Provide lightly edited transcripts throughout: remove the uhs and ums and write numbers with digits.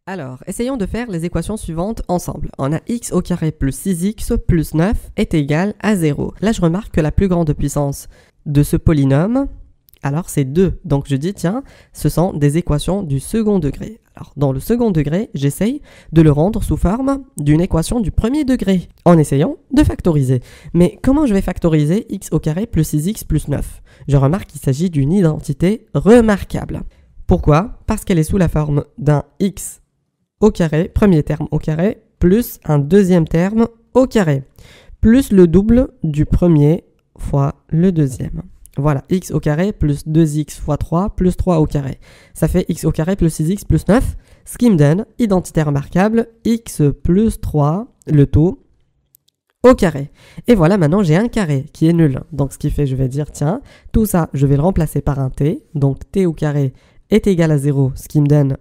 Alors, essayons de faire les équations suivantes ensemble. On a x au carré plus 6x plus 9 est égal à 0. Là, je remarque que la plus grande puissance de ce polynôme, alors c'est 2. Donc je dis, tiens, ce sont des équations du second degré. Alors, dans le second degré, j'essaye de le rendre sous forme d'une équation du premier degré, en essayant de factoriser. Mais comment je vais factoriser x au carré plus 6x plus 9? Je remarque qu'il s'agit d'une identité remarquable. Pourquoi? Parce qu'elle est sous la forme d'un x au carré, premier terme au carré, plus un deuxième terme au carré, plus le double du premier fois le deuxième. Voilà, x au carré plus 2x fois 3 plus 3 au carré. Ça fait x au carré plus 6x plus 9, ce qui me donne, identité remarquable, x plus 3, le tout, au carré. Et voilà, maintenant j'ai un carré qui est nul. Donc ce qui fait, je vais dire, tiens, tout ça, je vais le remplacer par un t. Donc t au carré est égal à 0, ce qui me donne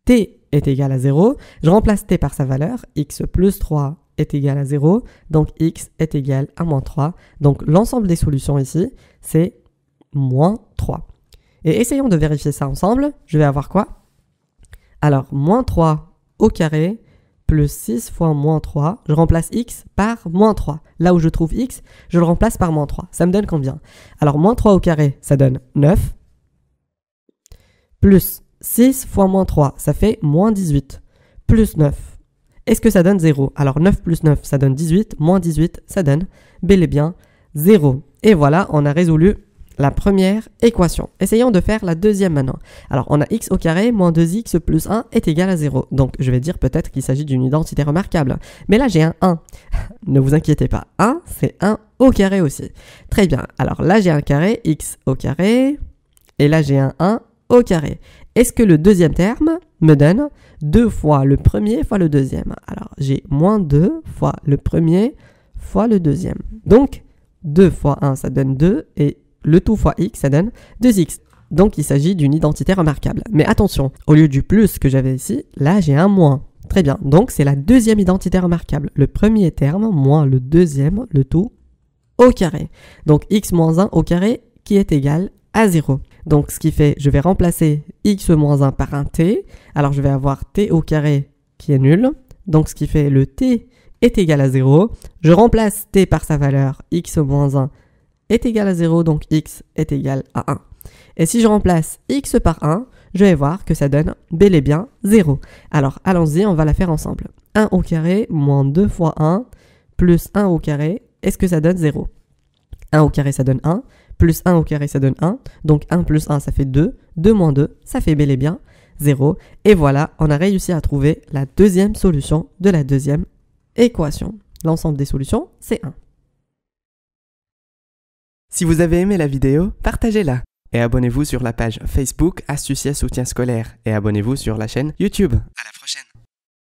t est égal à 0. Je remplace t par sa valeur, x plus 3 est égal à 0, donc x est égal à moins 3. Donc l'ensemble des solutions ici, c'est moins 3. Et essayons de vérifier ça ensemble. Je vais avoir quoi? Alors, moins 3 au carré plus 6 fois moins 3. Je remplace x par moins 3. Là où je trouve x, je le remplace par moins 3. Ça me donne combien? Alors, moins 3 au carré, ça donne 9. Plus 6 fois moins 3, ça fait moins 18. Plus 9. Est-ce que ça donne 0? Alors 9 plus 9, ça donne 18. Moins 18, ça donne bel et bien 0. Et voilà, on a résolu la première équation. Essayons de faire la deuxième maintenant. Alors on a x au carré moins 2x plus 1 est égal à 0. Donc je vais dire peut-être qu'il s'agit d'une identité remarquable. Mais là j'ai un 1. Ne vous inquiétez pas. 1, c'est 1 au carré aussi. Très bien. Alors là j'ai un carré, x au carré. Et là j'ai un 1 au carré. Est-ce que le deuxième terme me donne 2 fois le premier fois le deuxième? Alors, j'ai moins 2 fois le premier fois le deuxième. Donc, 2 fois 1, ça donne 2. Et le tout fois x, ça donne 2x. Donc, il s'agit d'une identité remarquable. Mais attention, au lieu du plus que j'avais ici, là, j'ai un moins. Très bien. Donc, c'est la deuxième identité remarquable. Le premier terme moins le deuxième, le tout au carré. Donc, x moins 1 au carré qui est égal à 0. Donc, ce qui fait, je vais remplacer x moins 1 par un t. Alors, je vais avoir t au carré qui est nul. Donc, ce qui fait le t est égal à 0. Je remplace t par sa valeur, x moins 1 est égal à 0. Donc, x est égal à 1. Et si je remplace x par 1, je vais voir que ça donne bel et bien 0. Alors, allons-y, on va la faire ensemble. 1 au carré moins 2 fois 1 plus 1 au carré. Est-ce que ça donne 0? 1 au carré, ça donne 1. Plus 1 au carré, ça donne 1. Donc 1 plus 1, ça fait 2. 2 moins 2, ça fait bel et bien 0. Et voilà, on a réussi à trouver la deuxième solution de la deuxième équation. L'ensemble des solutions, c'est 1. Si vous avez aimé la vidéo, partagez-la. Et abonnez-vous sur la page Facebook Astucia Soutien Scolaire. Et abonnez-vous sur la chaîne YouTube. À la prochaine.